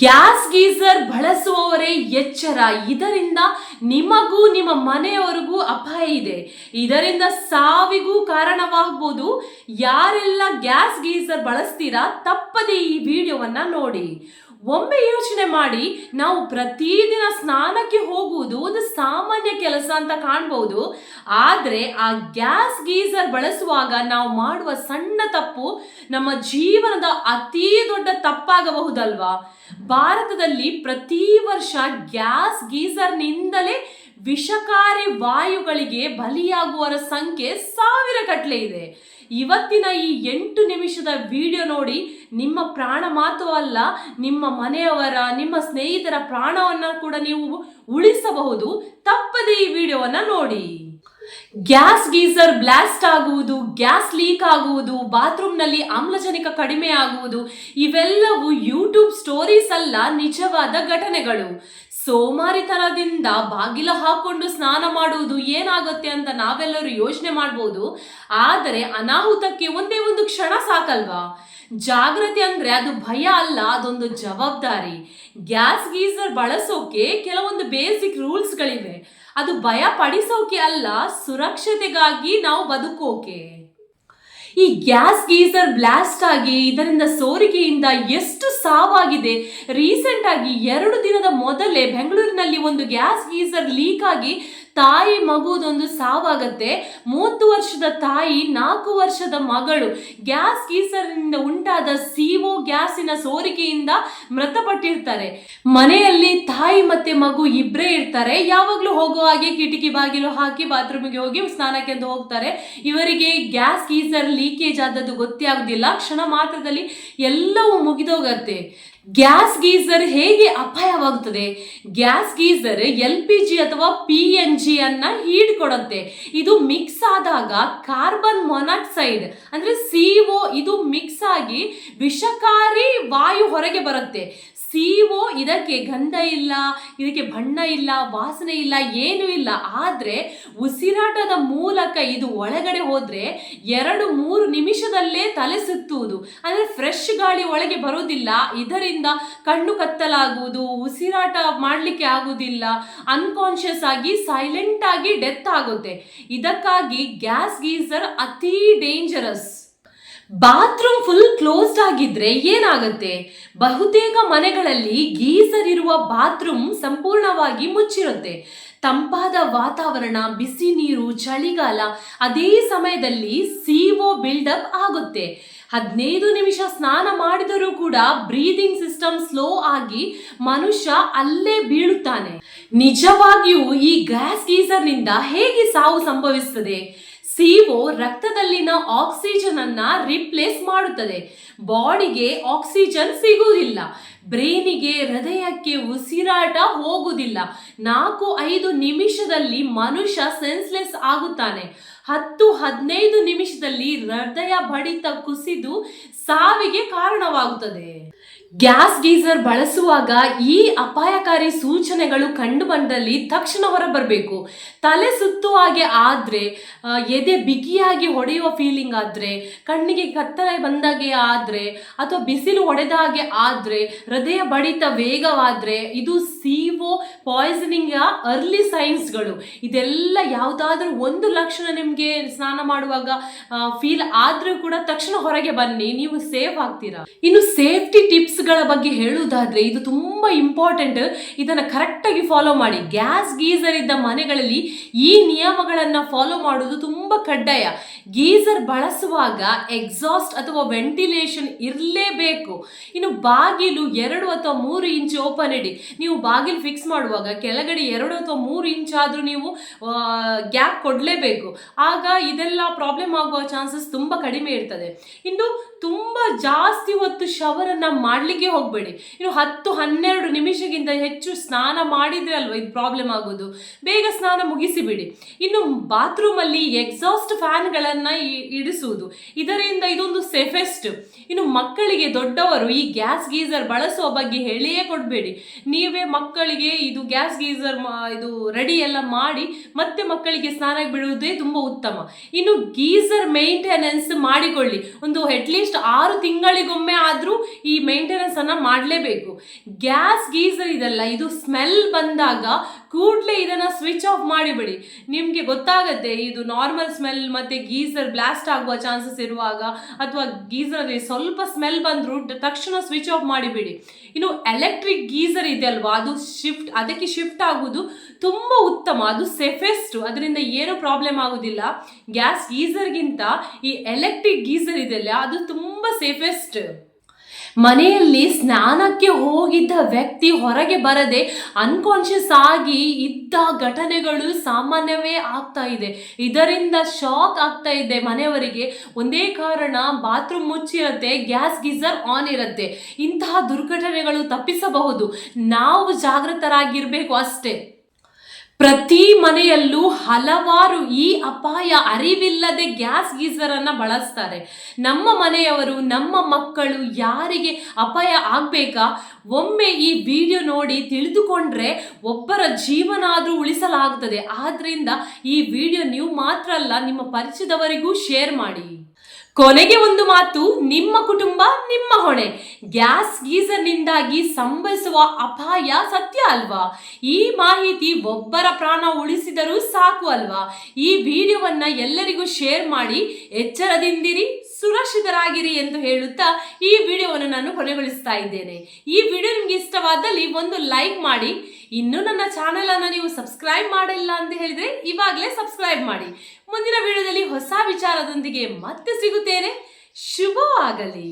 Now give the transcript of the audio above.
Gas geyser ಬಳಸುವವರೇ ಎಚ್ಚರ. ಇದರಿಂದ ನಿಮಗೂ ನಿಮ್ಮ ಮನೆಯವರಿಗೂ ಅಪಾಯ ಇದೆ. ಇದರಿಂದ ಸಾವಿಗೂ ಕಾರಣವಾಗಬಹುದು. ಯಾರೆಲ್ಲ ಗ್ಯಾಸ್ ಗೀಸರ್ ಬಳಸ್ತೀರಾ ತಪ್ಪದೆ ಈ ವಿಡಿಯೋವನ್ನ ನೋಡಿ. ಒಮ್ಮೆ ಯೋಚನೆ ಮಾಡಿ, ನಾವು ಪ್ರತಿದಿನ ಸ್ನಾನಕ್ಕೆ ಹೋಗುವುದು ಒಂದು ಸಾಮಾನ್ಯ ಕೆಲಸ ಅಂತ ಕಾಣಬಹುದು. ಆದರೆ ಆ ಗ್ಯಾಸ್ ಗೀಸರ್ ಬಳಸುವಾಗ ನಾವು ಮಾಡುವ ಸಣ್ಣ ತಪ್ಪು ನಮ್ಮ ಜೀವನದ ಅತೀ ದೊಡ್ಡ ತಪ್ಪಾಗಬಹುದಲ್ವಾ? ಭಾರತದಲ್ಲಿ ಪ್ರತಿ ವರ್ಷ ಗ್ಯಾಸ್ ಗೀಸರ್ನಿಂದಲೇ ವಿಷಕಾರಿ ವಾಯುಗಳಿಗೆ ಬಲಿಯಾಗುವವರ ಸಂಖ್ಯೆ 1000 ಗಟ್ಟಲೆ ಇದೆ. ಇವತ್ತಿನ ಈ 8 ನಿಮಿಷದ ವಿಡಿಯೋ ನೋಡಿ ನಿಮ್ಮ ಪ್ರಾಣ ಮಾತ್ರವಲ್ಲ, ನಿಮ್ಮ ಮನೆಯವರ, ನಿಮ್ಮ ಸ್ನೇಹಿತರ ಪ್ರಾಣವನ್ನ ಕೂಡ ನೀವು ಉಳಿಸಬಹುದು. ತಪ್ಪದೆ ಈ ವಿಡಿಯೋವನ್ನ ನೋಡಿ. ಗ್ಯಾಸ್ ಗೀಸರ್ ಬ್ಲಾಸ್ಟ್ ಆಗುವುದು, ಗ್ಯಾಸ್ ಲೀಕ್ ಆಗುವುದು, ಬಾತ್ರೂಮ್ನಲ್ಲಿ ಆಮ್ಲಜನಕ ಕಡಿಮೆ ಆಗುವುದು ಇವೆಲ್ಲವೂ ಯೂಟ್ಯೂಬ್ ಸ್ಟೋರೀಸ್ ಅಲ್ಲ, ನಿಜವಾದ ಘಟನೆಗಳು. ಸೋಮಾರಿತನದಿಂದ ಬಾಗಿಲ ಹಾಕೊಂಡು ಸ್ನಾನ ಮಾಡುವುದು ಏನಾಗುತ್ತೆ ಅಂತ ನಾವೆಲ್ಲರೂ ಯೋಚನೆ ಮಾಡಬಹುದು. ಆದರೆ ಅನಾಹುತಕ್ಕೆ ಒಂದೇ ಒಂದು ಕ್ಷಣ ಸಾಕಲ್ವಾ? ಜಾಗೃತಿ ಅಂದ್ರೆ ಅದು ಭಯ ಅಲ್ಲ, ಅದೊಂದು ಜವಾಬ್ದಾರಿ. ಗ್ಯಾಸ್ ಗೀಸರ್ ಬಳಸೋಕೆ ಕೆಲವೊಂದು ಬೇಸಿಕ್ ರೂಲ್ಸ್ಗಳಿವೆ. ಅದು ಭಯ ಪಡಿಸೋಕೆ ಅಲ್ಲ, ಸುರಕ್ಷತೆಗಾಗಿ ನಾವು ಬದುಕೋಕೆ. ಈ ಗ್ಯಾಸ್ ಗೀಸರ್ ಬ್ಲಾಸ್ಟ್ ಆಗಿ ಇದರಿಂದ ಸೋರಿಕೆಯಿಂದ ಎಷ್ಟು ಸಾವಾಗಿದೆ. ರೀಸೆಂಟ್ ಆಗಿ 2 ದಿನದ ಮೊದಲೇ ಬೆಂಗಳೂರಿನಲ್ಲಿ ಒಂದು ಗ್ಯಾಸ್ ಗೀಸರ್ ಲೀಕ್ ಆಗಿ ತಾಯಿ ಮಗುದೊಂದು ಸಾವಾಗತ್ತೆ. 30 ವರ್ಷದ ತಾಯಿ, 4 ವರ್ಷದ ಮಗಳು ಗ್ಯಾಸ್ ಗೀಸರ್ನಿಂದ ಉಂಟಾದ CO ಗ್ಯಾಸಿನ ಸೋರಿಕೆಯಿಂದ ಮೃತಪಟ್ಟಿರ್ತಾರೆ. ಮನೆಯಲ್ಲಿ ತಾಯಿ ಮತ್ತೆ ಮಗು ಇಬ್ಬರೇ ಇರ್ತಾರೆ. ಯಾವಾಗ್ಲೂ ಹೋಗೋ ಹಾಗೆ ಕಿಟಕಿ ಬಾಗಿಲು ಹಾಕಿ ಬಾತ್ರೂಮಿಗೆ ಹೋಗಿ ಸ್ನಾನಕ್ಕೆ ಅಂತ ಹೋಗ್ತಾರೆ. ಇವರಿಗೆ ಗ್ಯಾಸ್ ಗೀಸರ್ ಲೀಕೇಜ್ ಆದದ್ದು ಗೊತ್ತೇ ಆಗುದಿಲ್ಲ. ಕ್ಷಣ ಮಾತ್ರದಲ್ಲಿ ಎಲ್ಲವೂ ಮುಗಿದೋಗತ್ತೆ. ಗ್ಯಾಸ್ ಗೀಸರ್ ಹೇಗೆ ಅಪಾಯವಾಗುತ್ತದೆ? ಗ್ಯಾಸ್ ಗೀಸರ್ LPG ಅಥವಾ PNG ಅನ್ನ ಹೀಟ್ ಕೊಡುತ್ತೆ. ಇದು ಮಿಕ್ಸ್ ಆದಾಗ ಕಾರ್ಬನ್ ಮೊನಾಕ್ಸೈಡ್ ಅಂದ್ರೆ CO ಇದು ಮಿಕ್ಸ್ ಆಗಿ ವಿಷಕಾರಿ ವಾಯು ಹೊರಗೆ ಬರುತ್ತೆ. CO ಇದಕ್ಕೆ ಗಂಧ ಇಲ್ಲ, ಇದಕ್ಕೆ ಬಣ್ಣ ಇಲ್ಲ, ವಾಸನೆ ಇಲ್ಲ, ಏನೂ ಇಲ್ಲ. ಆದ್ರೆ ಉಸಿರಾಟದ ಮೂಲಕ ಇದು ಒಳಗಡೆ ಹೋದ್ರೆ 2-3 ನಿಮಿಷದಲ್ಲೇ ತಲೆ ಸುತ್ತುವುದು, ಅಂದ್ರೆ ಫ್ರೆಶ್ ಗಾಳಿ ಒಳಗೆ ಬರೋದಿಲ್ಲ. ಇದರಿಂದ ಕಣ್ಣು ಕತ್ತಲಾಗುವುದು, ಉಸಿರಾಟ ಮಾಡ್ಲಿಕ್ಕೆ ಆಗುದಿಲ್ಲ, ಅನ್ಕಾನ್ಶಿಯಸ್ ಆಗಿ ಸೈಲೆಂಟ್ ಆಗಿ ಡೆತ್ ಆಗುತ್ತೆ. ಇದಕ್ಕಾಗಿ ಗ್ಯಾಸ್ ಗೀಸರ್ ಅತಿ ಡೇಂಜರಸ್. ಬಾತ್ರೂಮ್ ಫುಲ್ ಕ್ಲೋಸ್ಡ್ ಆಗಿದ್ರೆ ಏನಾಗುತ್ತೆ? ಬಹುತೇಕ ಮನೆಗಳಲ್ಲಿ ಗೀಸರ್ ಇರುವ ಬಾತ್ರೂಮ್ ಸಂಪೂರ್ಣವಾಗಿ ಮುಚ್ಚಿರುತ್ತೆ. ತಂಪಾದ ವಾತಾವರಣ, ಬಿಸಿ ನೀರು, ಚಳಿಗಾಲ, ಅದೇ ಸಮಯದಲ್ಲಿ CO ಬಿಲ್ಡಪ್ ಆಗುತ್ತೆ. 15 ನಿಮಿಷ ಸ್ನಾನ ಮಾಡಿದರೂ ಕೂಡ ಬ್ರೀದಿಂಗ್ ಸಿಸ್ಟಮ್ ಸ್ಲೋ ಆಗಿ ಮನುಷ್ಯ ಅಲ್ಲೇ ಬೀಳುತ್ತಾನೆ. ನಿಜವಾಗಿಯೂ ಈ ಗ್ಯಾಸ್ ಗೀಸರ್ನಿಂದ ಹೇಗೆ ಸಾವು ಸಂಭವಿಸುತ್ತದೆ? CO ರಕ್ತದಲ್ಲಿನ ಆಕ್ಸಿಜನ್ ಅನ್ನ ರಿಪ್ಲೇಸ್ ಮಾಡುತ್ತದೆ. ಬಾಡಿಗೆ ಆಕ್ಸಿಜನ್ ಸಿಗುವುದಿಲ್ಲ, ಬ್ರೈನಿಗೆ, ಹೃದಯಕ್ಕೆ ಉಸಿರಾಟ ಹೋಗುವುದಿಲ್ಲ. 4-5 ನಿಮಿಷದಲ್ಲಿ ಮನುಷ್ಯ ಸೆನ್ಸ್ಲೆಸ್ ಆಗುತ್ತಾನೆ. 10-15 ನಿಮಿಷದಲ್ಲಿ ಹೃದಯ ಬಡಿತ ಕುಸಿದು ಸಾವಿಗೆ ಕಾರಣವಾಗುತ್ತದೆ. ಗ್ಯಾಸ್ ಗೀಸರ್ ಬಳಸುವಾಗ ಈ ಅಪಾಯಕಾರಿ ಸೂಚನೆಗಳು ಕಂಡು ಬಂದಲ್ಲಿ ತಕ್ಷಣ ಹೊರಬರಬೇಕು. ತಲೆ ಸುತ್ತುವ ಹಾಗೆ ಆದ್ರೆ, ಎದೆ ಬಿಗಿಯಾಗಿ ಹೊಡೆಯುವ ಫೀಲಿಂಗ್ ಆದ್ರೆ, ಕಣ್ಣಿಗೆ ಕತ್ತಲೆ ಬಂದಾಗೆ ಆದ್ರೆ, ಅಥವಾ ಬಿಸಿಲು ಹೊಡೆದ ಹಾಗೆ ಆದ್ರೆ, ಹೃದಯ ಬಡಿತ ವೇಗವಾದ್ರೆ, ಇದು CO ಪಾಯ್ಸನಿಂಗ್ ಅರ್ಲಿ ಸೈನ್ಸ್ಗಳು. ಇದೆಲ್ಲ ಯಾವುದಾದ್ರೂ ಒಂದು ಲಕ್ಷಣ ನಿಮಗೆ ಸ್ನಾನ ಮಾಡುವಾಗ ಫೀಲ್ ಆದ್ರೂ ಕೂಡ ತಕ್ಷಣ ಹೊರಗೆ ಬನ್ನಿ, ನೀವು ಸೇಫ್ ಆಗ್ತೀರಾ. ಇನ್ನು ಸೇಫ್ಟಿ ಟಿಪ್ಸ್ ಗಳ ಬಗ್ಗೆ ಹೇಳುವುದಾದ್ರೆ ಇದು ತುಂಬಾ ಇಂಪಾರ್ಟೆಂಟ್. ಇದನ್ನ ಕರೆಕ್ಟ್ ಆಗಿ ಫಾಲೋ ಮಾಡಿ. ಗ್ಯಾಸ್ ಗೀಸರ್ ಇದ್ದ ಮನೆಗಳಲ್ಲಿ ಈ ನಿಯಮಗಳನ್ನ ಫಾಲೋ ಮಾಡುವುದು ತುಂಬಾ ಕಡ್ಡಾಯ. ಗೀಸರ್ ಬಳಸುವಾಗ ಎಕ್ಸಾಸ್ಟ್ ಅಥವಾ ವೆಂಟಿಲೇಷನ್ ಇರಲೇಬೇಕು. ಇನ್ನು ಬಾಗಿಲು 2 ಅಥವಾ 3 ಇಂಚ್ ಓಪನ್ ಇಡಿ. ನೀವು ಬಾಗಿಲು ಫಿಕ್ಸ್ ಮಾಡುವಾಗ ಕೆಳಗಡೆ 2 ಅಥವಾ 3 ಇಂಚ್ ಆದ್ರೂ ನೀವು ಗ್ಯಾಪ್ ಕೊಡ್ಲೇಬೇಕು. ಆಗ ಇದೆಲ್ಲ ಪ್ರಾಬ್ಲಮ್ ಆಗುವ ಚಾನ್ಸಸ್ ತುಂಬಾ ಕಡಿಮೆ ಇರ್ತದೆ. ಇನ್ನು ತುಂಬಾ ಜಾಸ್ತಿ ಹೊತ್ತು ಶವರ್ ಅನ್ನ ಮಾಡ್ಲಿಕ್ಕೆ ಹೋಗ್ಬೇಡಿ. ಇನ್ನು 10-12 ನಿಮಿಷಕ್ಕಿಂತ ಹೆಚ್ಚು ಸ್ನಾನ ಮಾಡಿದ್ರೆ ಅಲ್ವಾ ಇದು ಪ್ರಾಬ್ಲಮ್ ಆಗೋದು. ಬೇಗ ಸ್ನಾನ ಮುಗಿಸಿಬಿಡಿ. ಇನ್ನು ಬಾತ್ರೂಮ್ ಅಲ್ಲಿ ಎಕ್ಸಾಸ್ಟ್ ಫ್ಯಾನ್ ಗಳನ್ನ ಇಡಿಸುವುದು, ಇದರಿಂದ ಇದೊಂದು ಸೇಫೆಸ್ಟ್. ಇನ್ನು ಮಕ್ಕಳಿಗೆ ದೊಡ್ಡವರು ಈ ಗ್ಯಾಸ್ ಗೀಸರ್ ಬಳಸುವ ಬಗ್ಗೆ ಹೇಳಿಯೇ ಕೊಡಬೇಡಿ. ನೀವೇ ಮಕ್ಕಳಿಗೆ ಇದು ಗ್ಯಾಸ್ ಗೀಸರ್ ಇದು ರೆಡಿ ಎಲ್ಲ ಮಾಡಿ ಮತ್ತೆ ಮಕ್ಕಳಿಗೆ ಸ್ನಾನಕ್ಕೆ ಬಿಡುವುದೇ ತುಂಬಾ ಉತ್ತಮ. ಇನ್ನು ಗೀಸರ್ ಮೇಂಟೆನೆನ್ಸ್ ಮಾಡಿಕೊಳ್ಳಿ. ಒಂದು ಅಟ್ಲೀಸ್ಟ್ 6 ತಿಂಗಳಿಗೊಮ್ಮೆ ಆದ್ರೂ ಈ ಮೇಂಟೆನೆನ್ಸ್ ಮೇಂಟೆನೆನ್ಸ್ ಅನ್ನ ಮಾಡಲೇಬೇಕು. ಗ್ಯಾಸ್ ಗೀಸರ್ ಇದೆಲ್ಲ, ಇದು ಸ್ಮೆಲ್ ಬಂದಾಗ ಕೂಡಲೇ ಇದನ್ನ ಸ್ವಿಚ್ ಆಫ್ ಮಾಡಿಬಿಡಿ. ನಿಮಗೆ ಗೊತ್ತಾಗುತ್ತೆ ಇದು ನಾರ್ಮಲ್ ಸ್ಮೆಲ್ ಮತ್ತೆ ಗೀಸರ್ ಬ್ಲಾಸ್ಟ್ ಆಗುವ ಚಾನ್ಸಸ್ ಇರುವಾಗ, ಅಥವಾ ಗೀಸರ್ ಸ್ವಲ್ಪ ಸ್ಮೆಲ್ ಬಂದ್ರು ತಕ್ಷಣ ಸ್ವಿಚ್ ಆಫ್ ಮಾಡಿಬಿಡಿ. ಇನ್ನು ಎಲೆಕ್ಟ್ರಿಕ್ ಗೀಸರ್ ಇದೆ ಅಲ್ವಾ, ಅದು ಅದಕ್ಕೆ ಶಿಫ್ಟ್ ಆಗುವುದು ತುಂಬಾ ಉತ್ತಮ, ಅದು ಸೇಫೆಸ್ಟ್, ಅದರಿಂದ ಏನು ಪ್ರಾಬ್ಲಮ್ ಆಗುದಿಲ್ಲ. ಗ್ಯಾಸ್ ಗೀಸರ್ಗಿಂತ ಈ ಎಲೆಕ್ಟ್ರಿಕ್ ಗೀಸರ್ ಇದೆಯಲ್ಲ ಅದು ತುಂಬಾ ಸೇಫೆಸ್ಟ್. ಮನೆಯಲ್ಲಿ ಸ್ನಾನಕ್ಕೆ ಹೋಗಿದ್ದ ವ್ಯಕ್ತಿ ಹೊರಗೆ ಬರದೆ ಅನ್ಕಾನ್ಶಿಯಸ್ ಆಗಿ ಇದ್ದ ಘಟನೆಗಳು ಸಾಮಾನ್ಯವೇ ಆಗ್ತಾ ಇದೆ. ಇದರಿಂದ ಶಾಕ್ ಆಗ್ತಾ ಇದೆ ಮನೆಯವರಿಗೆ. ಒಂದೇ ಕಾರಣ, ಬಾತ್ರೂಮ್ ಮುಚ್ಚಿರುತ್ತೆ, ಗ್ಯಾಸ್ ಗೀಸರ್ ಆನ್ ಇರುತ್ತೆ. ಇಂತಹ ದುರ್ಘಟನೆಗಳು ತಪ್ಪಿಸಬಹುದು, ನಾವು ಜಾಗೃತರಾಗಿರ್ಬೇಕು ಅಷ್ಟೇ. ಪ್ರತಿ ಮನೆಯಲ್ಲೂ ಹಲವಾರು ಈ ಅಪಾಯ ಅರಿವಿಲ್ಲದೆ ಗ್ಯಾಸ್ ಗೀಸರ್ ಅನ್ನ ಬಳಸ್ತಾರೆ. ನಮ್ಮ ಮನೆಯವರು, ನಮ್ಮ ಮಕ್ಕಳು ಯಾರಿಗೆ ಅಪಾಯ ಆಗ್ಬೇಕಾ, ಒಮ್ಮೆ ಈ ವಿಡಿಯೋ ನೋಡಿ ತಿಳಿದುಕೊಂಡ್ರೆ ಒಬ್ಬರ ಜೀವನ ಆದ್ರೂ ಉಳಿಸಲಾಗುತ್ತದೆ. ಆದ್ರಿಂದ ಈ ವಿಡಿಯೋ ನೀವು ಮಾತ್ರ ಅಲ್ಲ, ನಿಮ್ಮ ಪರಿಚಯದವರಿಗೂ ಶೇರ್ ಮಾಡಿ. ಕೊನೆಗೆ ಒಂದು ಮಾತು, ನಿಮ್ಮ ಕುಟುಂಬ ನಿಮ್ಮ ಹೊಣೆ. ಗ್ಯಾಸ್ ಗೀಸರ್ನಿಂದಾಗಿ ಸಂಭವಿಸುವ ಅಪಾಯ ಸತ್ಯ ಅಲ್ವಾ? ಈ ಮಾಹಿತಿ ಒಬ್ಬರ ಪ್ರಾಣ ಉಳಿಸಿದರೂ ಸಾಕು ಅಲ್ವಾ? ಈ ವಿಡಿಯೋವನ್ನ ಎಲ್ಲರಿಗೂ ಶೇರ್ ಮಾಡಿ, ಎಚ್ಚರದಿಂದಿರಿ, ಸುರಕ್ಷಿತರಾಗಿರಿ ಎಂದು ಹೇಳುತ್ತಾ ಈ ವಿಡಿಯೋವನ್ನು ನಾನು ಕೊನೆಗೊಳಿಸ್ತಾ ಇದ್ದೇನೆ. ಈ ವಿಡಿಯೋ ನಿಮ್ಗೆ ಇಷ್ಟವಾದಲ್ಲಿ ಒಂದು ಲೈಕ್ ಮಾಡಿ. ಇನ್ನೂ ನನ್ನ ಚಾನೆಲ್ ಅನ್ನು ನೀವು ಸಬ್ಸ್ಕ್ರೈಬ್ ಮಾಡಿಲ್ಲ ಅಂತ ಹೇಳಿದ್ರೆ ಇವಾಗಲೇ ಸಬ್ಸ್ಕ್ರೈಬ್ ಮಾಡಿ. ಮುಂದಿನ ವಿಡಿಯೋದಲ್ಲಿ ಹೊಸ ವಿಚಾರದೊಂದಿಗೆ ಮತ್ತೆ ಸಿಗುತ್ತೇನೆ. ಶುಭವಾಗಲಿ.